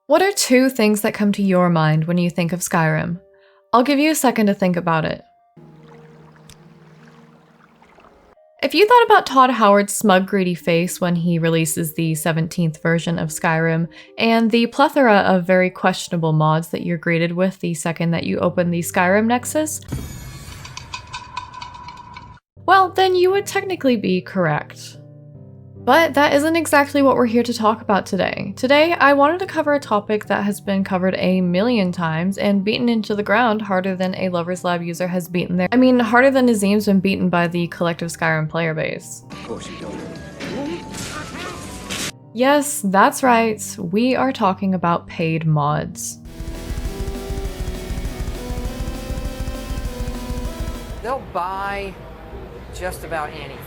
What are two things that come to your mind when you think of Skyrim? I'll give you a second to think about it. If you thought about Todd Howard's smug, greedy face when he releases the 17th version of Skyrim, and the plethora of very questionable mods that you're greeted with the second that you open the Skyrim Nexus, well, then you would technically be correct. But that isn't exactly what we're here to talk about today. Today, I wanted to cover a topic that has been covered a million times and beaten into the ground harder than a Lover's Lab user has beaten their— harder than Nazim's been beaten by the collective Skyrim player base. Of course you don't. Yes, that's right. We are talking about paid mods. They'll buy just about anything,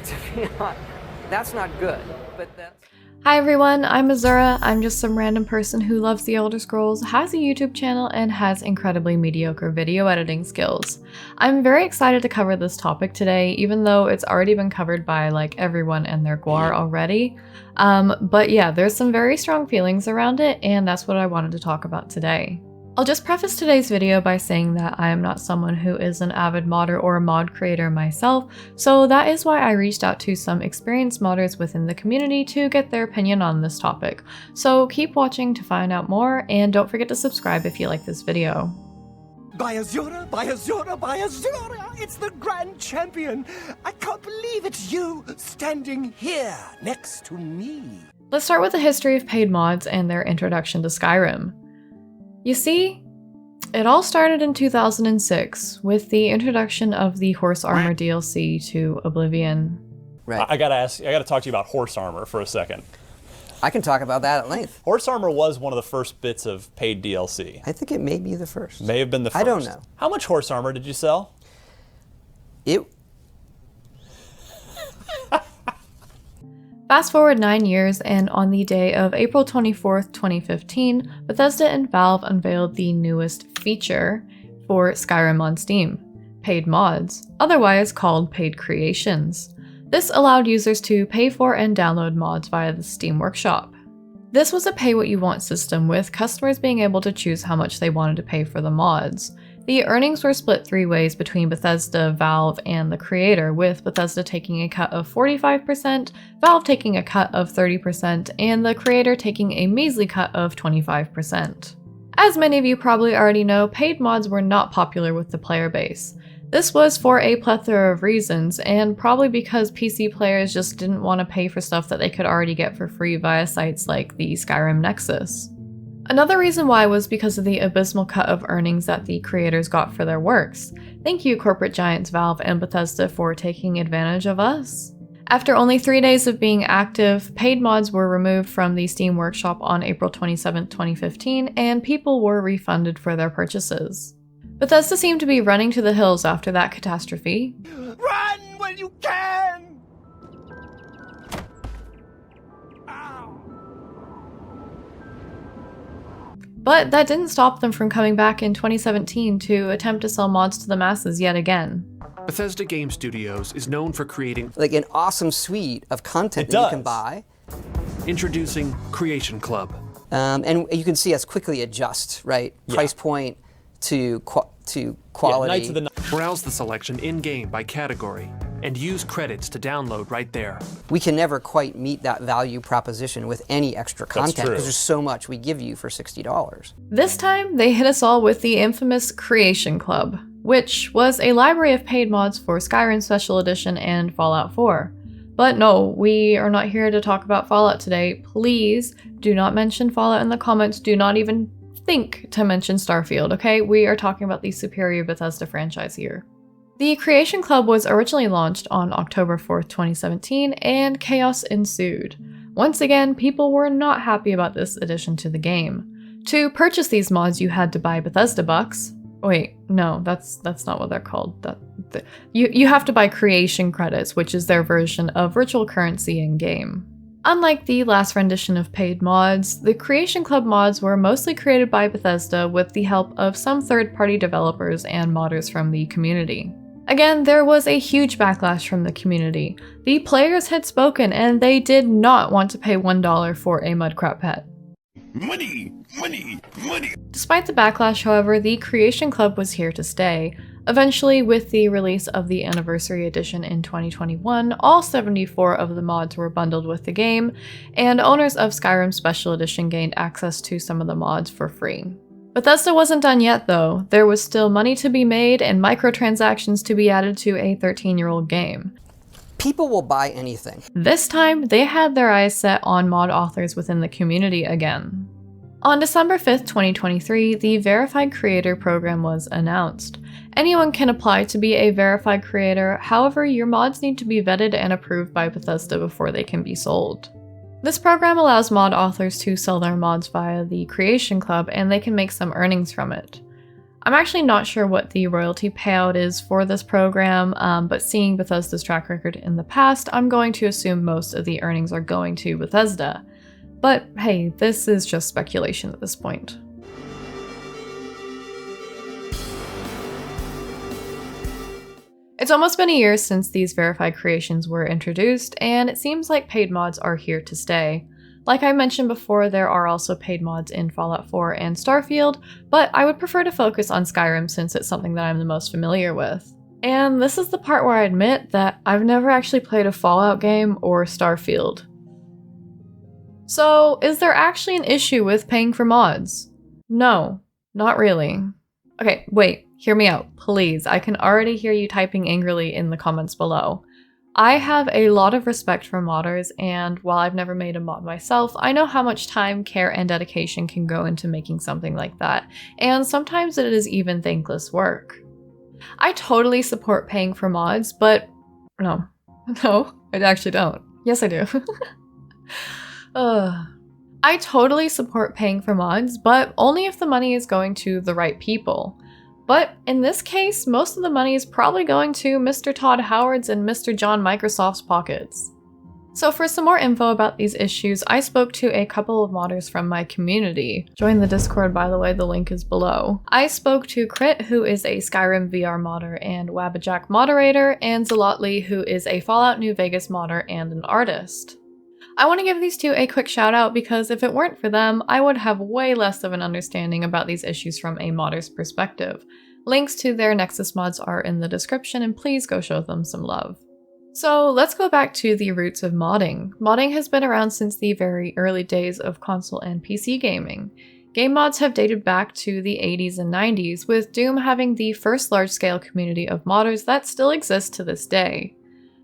to be honest. That's not good, but that's— Hi everyone, I'm Azura. I'm just some random person who loves the Elder Scrolls, has a YouTube channel, and has incredibly mediocre video editing skills. I'm very excited to cover this topic today, even though it's already been covered by like everyone and their guar already. But yeah, there's some very strong feelings around it, and that's what I wanted to talk about today. I'll just preface today's video by saying that I am not someone who is an avid modder or mod creator myself, so that is why I reached out to some experienced modders within the community to get their opinion on this topic. So keep watching to find out more, and don't forget to subscribe if you like this video. By Azura, by Azura, by Azura! It's the Grand Champion! I can't believe it's you standing here next to me. Let's start with the history of paid mods and their introduction to Skyrim. You see, it all started in 2006 with the introduction of the Horse Armor DLC to Oblivion. Right. I gotta talk to you about horse armor for a second. I can talk about that at length. Horse armor was one of the first bits of paid DLC. I think it may be the first. May have been the first. I don't know. How much horse armor did you sell? Fast forward 9 years, and on the day of April 24th, 2015, Bethesda and Valve unveiled the newest feature for Skyrim on Steam: paid mods, otherwise called paid creations. This allowed users to pay for and download mods via the Steam Workshop. This was a pay-what-you-want system, with customers being able to choose how much they wanted to pay for the mods. The earnings were split 3 ways between Bethesda, Valve, and the creator, with Bethesda taking a cut of 45%, Valve taking a cut of 30%, and the creator taking a measly cut of 25%. As many of you probably already know, paid mods were not popular with the player base. This was for a plethora of reasons, and probably because PC players just didn't want to pay for stuff that they could already get for free via sites like the Skyrim Nexus. Another reason why was because of the abysmal cut of earnings that the creators got for their works. Thank you, corporate giants Valve and Bethesda, for taking advantage of us. After only 3 days of being active, paid mods were removed from the Steam Workshop on April 27, 2015, and people were refunded for their purchases. Bethesda seemed to be running to the hills after that catastrophe. Run when you can! But that didn't stop them from coming back in 2017 to attempt to sell mods to the masses yet again. Bethesda Game Studios is known for creating Like an awesome suite of content that you can buy. Introducing Creation Club. And you can see us quickly adjust, right? Yeah. Price point to quality. Yeah, Knights of the Night. Browse the selection in-game by category and use credits to download right there. We can never quite meet that value proposition with any extra content true. because there's so much we give you for $60. This time, they hit us all with the infamous Creation Club, which was a library of paid mods for Skyrim Special Edition and Fallout 4. But no, we are not here to talk about Fallout today. Please do not mention Fallout in the comments. Do not even think to mention Starfield, okay? We are talking about the superior Bethesda franchise here. The Creation Club was originally launched on October 4th, 2017, and chaos ensued. Once again, people were not happy about this addition to the game. To purchase these mods, you had to buy Bethesda bucks. Wait, no, that's not what they're called. You have to buy creation credits, which is their version of virtual currency in-game. Unlike the last rendition of paid mods, the Creation Club mods were mostly created by Bethesda with the help of some third-party developers and modders from the community. Again, there was a huge backlash from the community. The players had spoken and they did not want to pay $1 for a mudcrab pet. Money! Money! Money! Despite the backlash, however, the Creation Club was here to stay. Eventually, with the release of the Anniversary Edition in 2021, all 74 of the mods were bundled with the game, and owners of Skyrim Special Edition gained access to some of the mods for free. Bethesda wasn't done yet though. There was still money to be made and microtransactions to be added to a 13-year-old game. People will buy anything. This time, they had their eyes set on mod authors within the community again. On December 5th, 2023, the Verified Creator program was announced. Anyone can apply to be a verified creator, however, your mods need to be vetted and approved by Bethesda before they can be sold. This program allows mod authors to sell their mods via the Creation Club, and they can make some earnings from it. I'm actually not sure what the royalty payout is for this program, but seeing Bethesda's track record in the past, I'm going to assume most of the earnings are going to Bethesda. But hey, this is just speculation at this point. It's almost been a year since these verified creations were introduced, and it seems like paid mods are here to stay. Like I mentioned before, there are also paid mods in Fallout 4 and Starfield, but I would prefer to focus on Skyrim since it's something that I'm the most familiar with. And this is the part where I admit that I've never actually played a Fallout game or Starfield. So, is there actually an issue with paying for mods? No, not really. Okay, wait, hear me out, please. I can already hear you typing angrily in the comments below. I have a lot of respect for modders, and while I've never made a mod myself, I know how much time, care, and dedication can go into making something like that, and sometimes it is even thankless work. I totally support paying for mods, but no, I actually don't. Yes, I do. I totally support paying for mods, but only if the money is going to the right people. But in this case, most of the money is probably going to Mr. Todd Howard's and Mr. John Microsoft's pockets. So for some more info about these issues, I spoke to a couple of modders from my community. Join the Discord, by the way, the link is below. I spoke to Crit, who is a Skyrim VR modder and Wabbajack moderator, and Zalotli, who is a Fallout New Vegas modder and an artist. I want to give these two a quick shout out because if it weren't for them, I would have way less of an understanding about these issues from a modder's perspective. Links to their Nexus mods are in the description, and please go show them some love. So let's go back to the roots of modding. Modding has been around since the very early days of console and PC gaming. Game mods have dated back to the 80s and 90s, with Doom having the first large-scale community of modders that still exists to this day.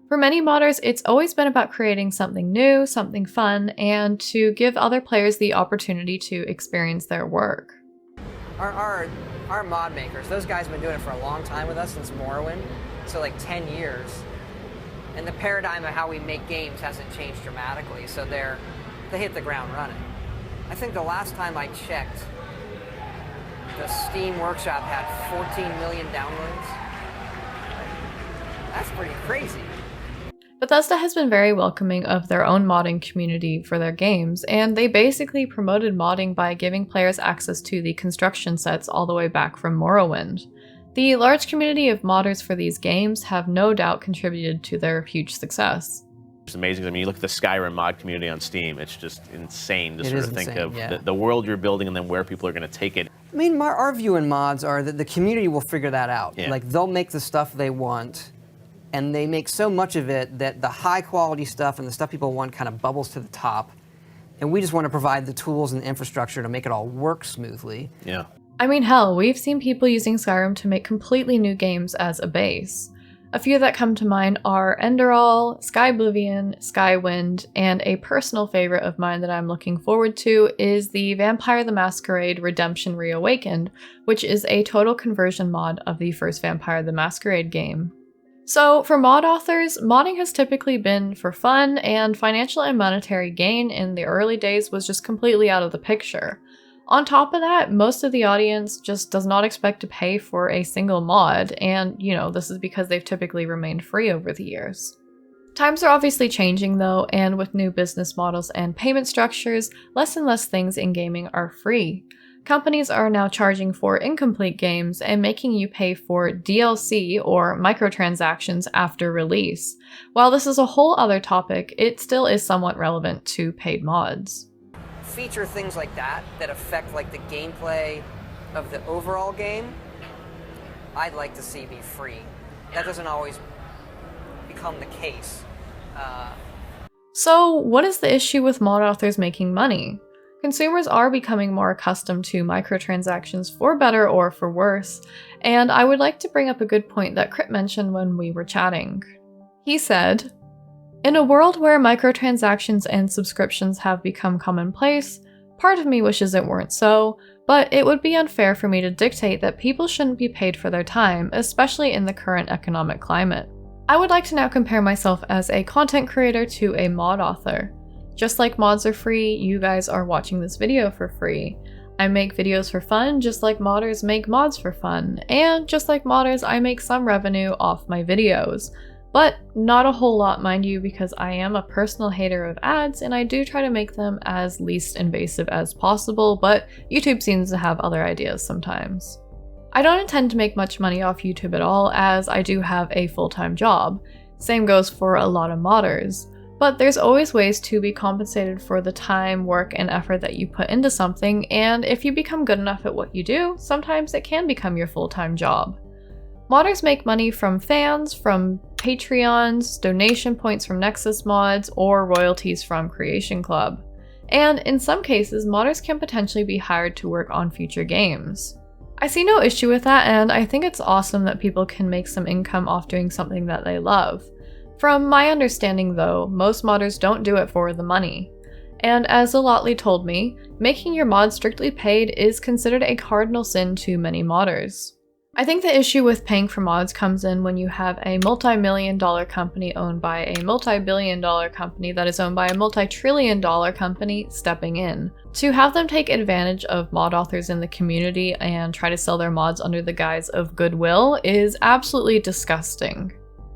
For many modders, it's always been about creating something new, something fun, and to give other players the opportunity to experience their work. Our mod makers, those guys have been doing it for a long time with us since Morrowind, so like 10 years. And the paradigm of how we make games hasn't changed dramatically, so they hit the ground running. I think the last time I checked, the Steam Workshop had 14 million downloads. That's pretty crazy. Bethesda has been very welcoming of their own modding community for their games, and they basically promoted modding by giving players access to the construction sets all the way back from Morrowind. The large community of modders for these games have no doubt contributed to their huge success. It's amazing. I mean, you look at the Skyrim mod community on Steam, it's just insane to It sort is of think insane, of yeah. the world you're building and then where people are going to take it. I mean, our view in mods are that the community will figure that out. Yeah. Like, they'll make the stuff they want, and they make so much of it that the high quality stuff and the stuff people want kind of bubbles to the top. And we just want to provide the tools and the infrastructure to make it all work smoothly. Yeah. I mean, hell, we've seen people using Skyrim to make completely new games as a base. A few that come to mind are Enderall, Skyblivion, Skywind, and a personal favorite of mine that I'm looking forward to is the Vampire the Masquerade Redemption Reawakened, which is a total conversion mod of the first Vampire the Masquerade game. So for mod authors, modding has typically been for fun, and financial and monetary gain in the early days was just completely out of the picture. On top of that, most of the audience just does not expect to pay for a single mod, and this is because they've typically remained free over the years. Times are obviously changing though, and with new business models and payment structures, less and less things in gaming are free. Companies are now charging for incomplete games and making you pay for DLC or microtransactions after release. While this is a whole other topic, it still is somewhat relevant to paid mods. feature things like that affect like the gameplay of the overall game, I'd like to see be free. That doesn't always become the case. So what is the issue with mod authors making money? Consumers are becoming more accustomed to microtransactions for better or for worse, and I would like to bring up a good point that Crit mentioned when we were chatting. He said, "In a world where microtransactions and subscriptions have become commonplace, part of me wishes it weren't so, but it would be unfair for me to dictate that people shouldn't be paid for their time, especially in the current economic climate. I would like to now compare myself as a content creator to a mod author. Just like mods are free, you guys are watching this video for free. I make videos for fun, just like modders make mods for fun, and just like modders, I make some revenue off my videos. But not a whole lot, mind you, because I am a personal hater of ads and I do try to make them as least invasive as possible, but YouTube seems to have other ideas sometimes. I don't intend to make much money off YouTube at all, as I do have a full-time job. Same goes for a lot of modders. But there's always ways to be compensated for the time, work, and effort that you put into something, and if you become good enough at what you do, sometimes it can become your full-time job. Modders make money from fans, from Patreons, donation points from Nexus mods, or royalties from Creation Club. And in some cases, modders can potentially be hired to work on future games. I see no issue with that, and I think it's awesome that people can make some income off doing something that they love. From my understanding though, most modders don't do it for the money. And as Zalotli told me, making your mod strictly paid is considered a cardinal sin to many modders. I think the issue with paying for mods comes in when you have a multi-million-dollar company owned by a multi-billion-dollar company that is owned by a multi-trillion-dollar company stepping in. To have them take advantage of mod authors in the community and try to sell their mods under the guise of goodwill is absolutely disgusting.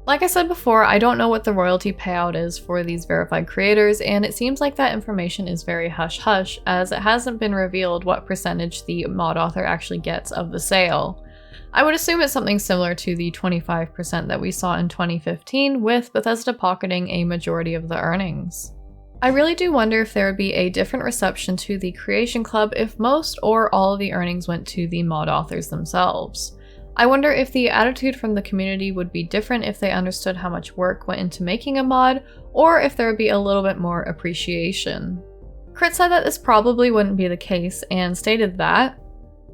Like I said before, I don't know what the royalty payout is for these verified creators, and it seems like that information is very hush-hush, as it hasn't been revealed what percentage the mod author actually gets of the sale. I would assume it's something similar to the 25% that we saw in 2015, with Bethesda pocketing a majority of the earnings. I really do wonder if there would be a different reception to the Creation Club if most or all of the earnings went to the mod authors themselves. I wonder if the attitude from the community would be different if they understood how much work went into making a mod, or if there would be a little bit more appreciation. Crit said that this probably wouldn't be the case, and stated that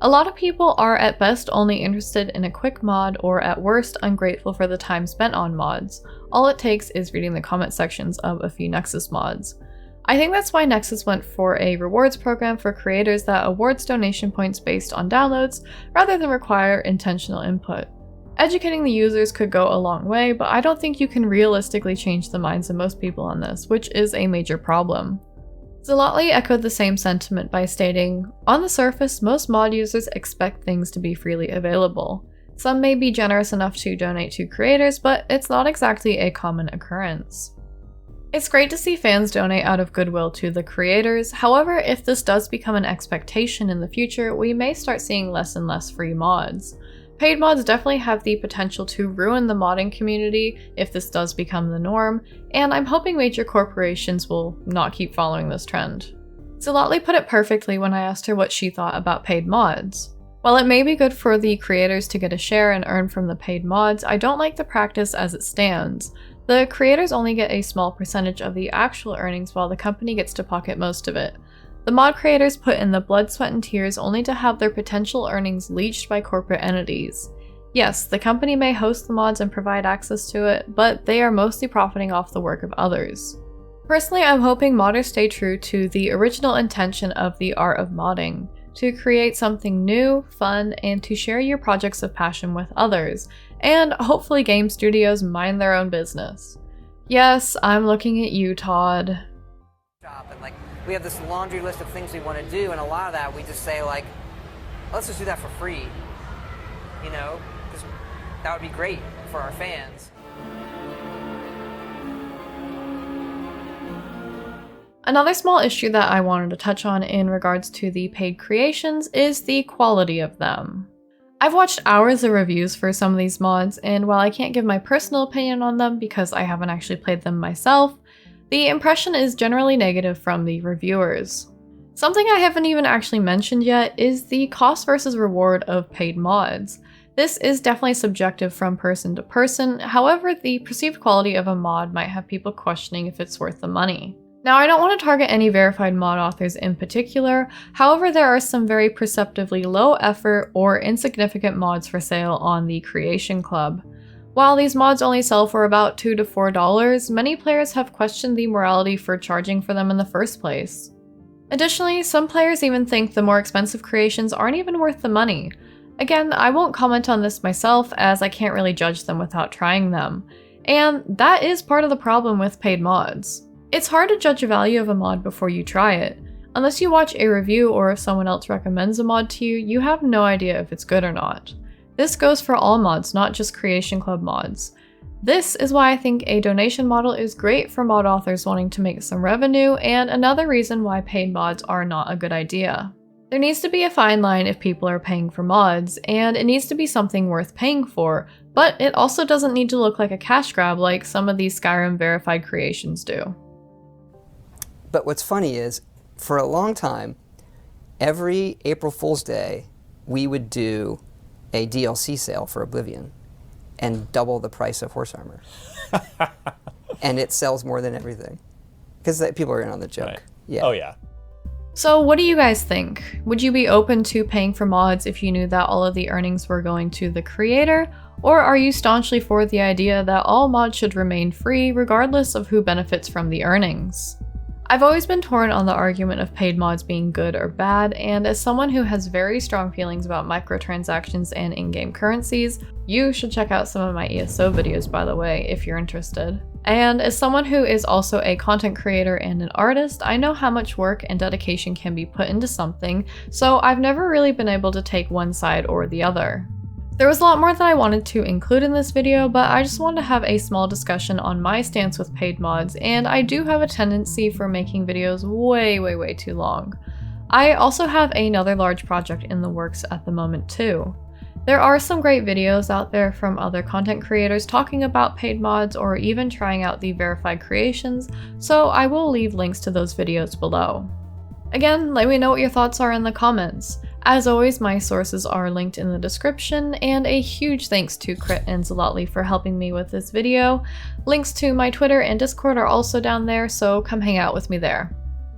a lot of people are at best only interested in a quick mod, or at worst ungrateful for the time spent on mods. All it takes is reading the comment sections of a few Nexus mods. I think that's why Nexus went for a rewards program for creators that awards donation points based on downloads, rather than require intentional input. Educating the users could go a long way, but I don't think you can realistically change the minds of most people on this, which is a major problem. Zalotli echoed the same sentiment by stating, "On the surface, most mod users expect things to be freely available. Some may be generous enough to donate to creators, but it's not exactly a common occurrence." It's great to see fans donate out of goodwill to the creators. However, if this does become an expectation in the future, we may start seeing less and less free mods. Paid mods definitely have the potential to ruin the modding community if this does become the norm, and I'm hoping major corporations will not keep following this trend. Zalotli put it perfectly when I asked her what she thought about paid mods. While it may be good for the creators to get a share and earn from the paid mods, I don't like the practice as it stands. The creators only get a small percentage of the actual earnings while the company gets to pocket most of it. The mod creators put in the blood, sweat, and tears only to have their potential earnings leached by corporate entities. Yes, the company may host the mods and provide access to it, but they are mostly profiting off the work of others. Personally, I'm hoping modders stay true to the original intention of the art of modding, to create something new, fun, and to share your projects of passion with others, and hopefully game studios mind their own business. Yes, I'm looking at you, Todd. And like, we have this laundry list of things we want to do, and a lot of that we just say like, let's just do that for free, you know, because that would be great for our fans. Another small issue that I wanted to touch on in regards to the paid creations is the quality of them. I've watched hours of reviews for some of these mods, and while I can't give my personal opinion on them because I haven't actually played them myself, the impression is generally negative from the reviewers. Something I haven't even actually mentioned yet is the cost versus reward of paid mods. This is definitely subjective from person to person, however, the perceived quality of a mod might have people questioning if it's worth the money. Now, I don't want to target any verified mod authors in particular, however, there are some very perceptively low effort or insignificant mods for sale on the Creation Club. While these mods only sell for about $2 to $4, many players have questioned the morality for charging for them in the first place. Additionally, some players even think the more expensive creations aren't even worth the money. Again, I won't comment on this myself as I can't really judge them without trying them. And that is part of the problem with paid mods. It's hard to judge the value of a mod before you try it. Unless you watch a review or if someone else recommends a mod to you, you have no idea if it's good or not. This goes for all mods, not just Creation Club mods. This is why I think a donation model is great for mod authors wanting to make some revenue, and another reason why paid mods are not a good idea. There needs to be a fine line if people are paying for mods, and it needs to be something worth paying for, but it also doesn't need to look like a cash grab like some of these Skyrim verified creations do. But what's funny is, for a long time, every April Fool's Day, we would do a DLC sale for Oblivion and double the price of Horse Armor. And it sells more than everything. Because people are in on the joke. Right. Yeah. Oh yeah. So what do you guys think? Would you be open to paying for mods if you knew that all of the earnings were going to the creator? Or are you staunchly for the idea that all mods should remain free regardless of who benefits from the earnings? I've always been torn on the argument of paid mods being good or bad, and as someone who has very strong feelings about microtransactions and in-game currencies, you should check out some of my ESO videos, by the way, if you're interested. And as someone who is also a content creator and an artist, I know how much work and dedication can be put into something, so I've never really been able to take one side or the other. There was a lot more that I wanted to include in this video, but I just wanted to have a small discussion on my stance with paid mods, and I do have a tendency for making videos way too long. I also have another large project in the works at the moment too. There are some great videos out there from other content creators talking about paid mods or even trying out the verified creations, so I will leave links to those videos below. Again, let me know what your thoughts are in the comments. As always, my sources are linked in the description, and a huge thanks to Crit and Zalotli for helping me with this video. Links to my Twitter and Discord are also down there, so come hang out with me there.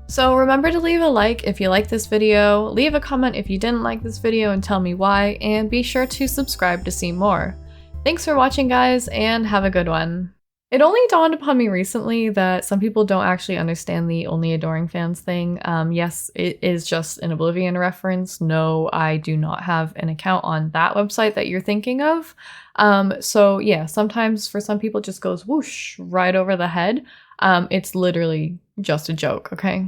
So remember to leave a like if you liked this video, leave a comment if you didn't like this video and tell me why, and be sure to subscribe to see more. Thanks for watching guys, and have a good one. It only dawned upon me recently that some people don't actually understand the only adoring fans thing. Yes, it is just an Oblivion reference. No, I do not have an account on that website that you're thinking of. So yeah, sometimes for some people it just goes whoosh right over the head. It's literally just a joke, okay?